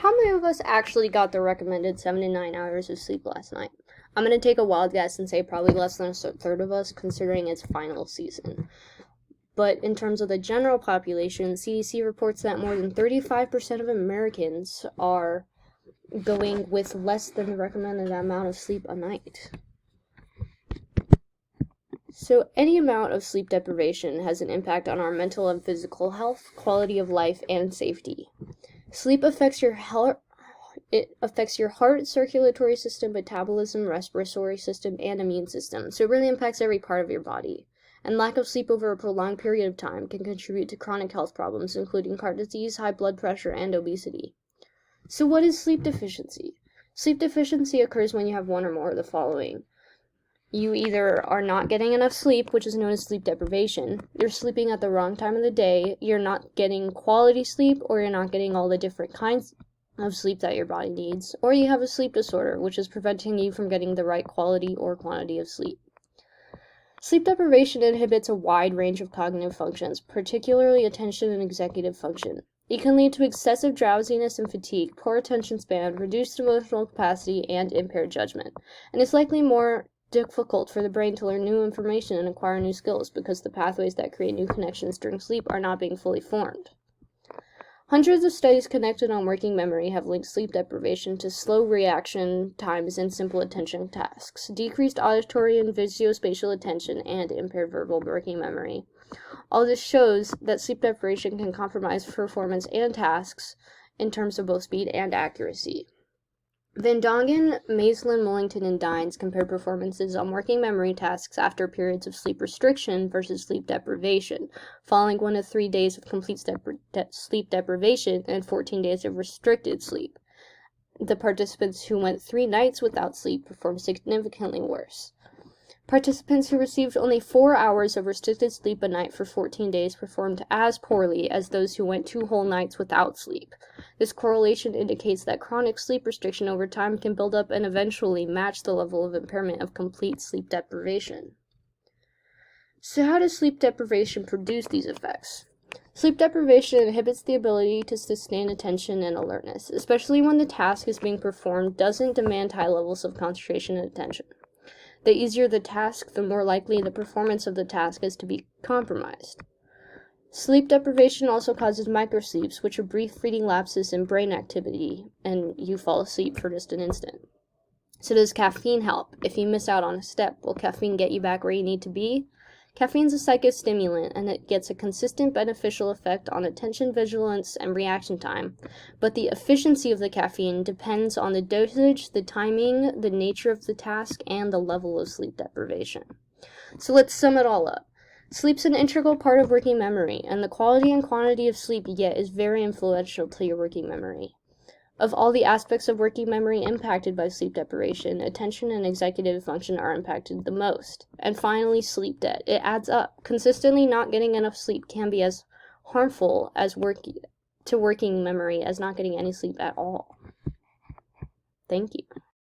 how many of us actually got the recommended 7 to 9 hours of sleep last night? I'm going to take a wild guess and say probably less than a third of us, considering it's final season. But in terms of the general population, CDC reports that more than 35% of Americans are going with less than the recommended amount of sleep a night. So any amount of sleep deprivation has an impact on our mental and physical health, quality of life, and safety. Sleep affects your heart. It affects your heart, circulatory system, metabolism, respiratory system, and immune system. So it really impacts every part of your body. And lack of sleep over a prolonged period of time can contribute to chronic health problems, including heart disease, high blood pressure, and obesity. So what is sleep deficiency? Sleep deficiency occurs when you have one or more of the following. You either are not getting enough sleep, which is known as sleep deprivation, you're sleeping at the wrong time of the day, you're not getting quality sleep, or you're not getting all the different kinds of sleep that your body needs, or you have a sleep disorder, which is preventing you from getting the right quality or quantity of sleep. Sleep deprivation inhibits a wide range of cognitive functions, particularly attention and executive function. It can lead to excessive drowsiness and fatigue, poor attention span, reduced emotional capacity, and impaired judgment. And it's likely more difficult for the brain to learn new information and acquire new skills because the pathways that create new connections during sleep are not being fully formed. Hundreds of studies conducted on working memory have linked sleep deprivation to slow reaction times in simple attention tasks, decreased auditory and visuospatial attention, and impaired verbal working memory. All this shows that sleep deprivation can compromise performance and tasks in terms of both speed and accuracy. Van Dongen, Maslin, Mullington, and Dines compared performances on working memory tasks after periods of sleep restriction versus sleep deprivation, following 1 to 3 days of complete sleep deprivation and 14 days of restricted sleep. The participants who went 3 nights without sleep performed significantly worse. Participants who received only 4 hours of restricted sleep a night for 14 days performed as poorly as those who went 2 whole nights without sleep. This correlation indicates that chronic sleep restriction over time can build up and eventually match the level of impairment of complete sleep deprivation. So how does sleep deprivation produce these effects? Sleep deprivation inhibits the ability to sustain attention and alertness, especially when the task is being performed doesn't demand high levels of concentration and attention. The easier the task, the more likely the performance of the task is to be compromised. Sleep deprivation also causes microsleeps, which are brief fleeting lapses in brain activity, and you fall asleep for just an instant. So does caffeine help? If you miss out on a step, will caffeine get you back where you need to be? Caffeine is a psychostimulant, and it gets a consistent beneficial effect on attention, vigilance, and reaction time. But the efficiency of the caffeine depends on the dosage, the timing, the nature of the task, and the level of sleep deprivation. So let's sum it all up. Sleep's an integral part of working memory, and the quality and quantity of sleep you get is very influential to your working memory. Of all the aspects of working memory impacted by sleep deprivation, attention and executive function are impacted the most. And finally, sleep debt. It adds up. Consistently not getting enough sleep can be as harmful as working memory as not getting any sleep at all. Thank you.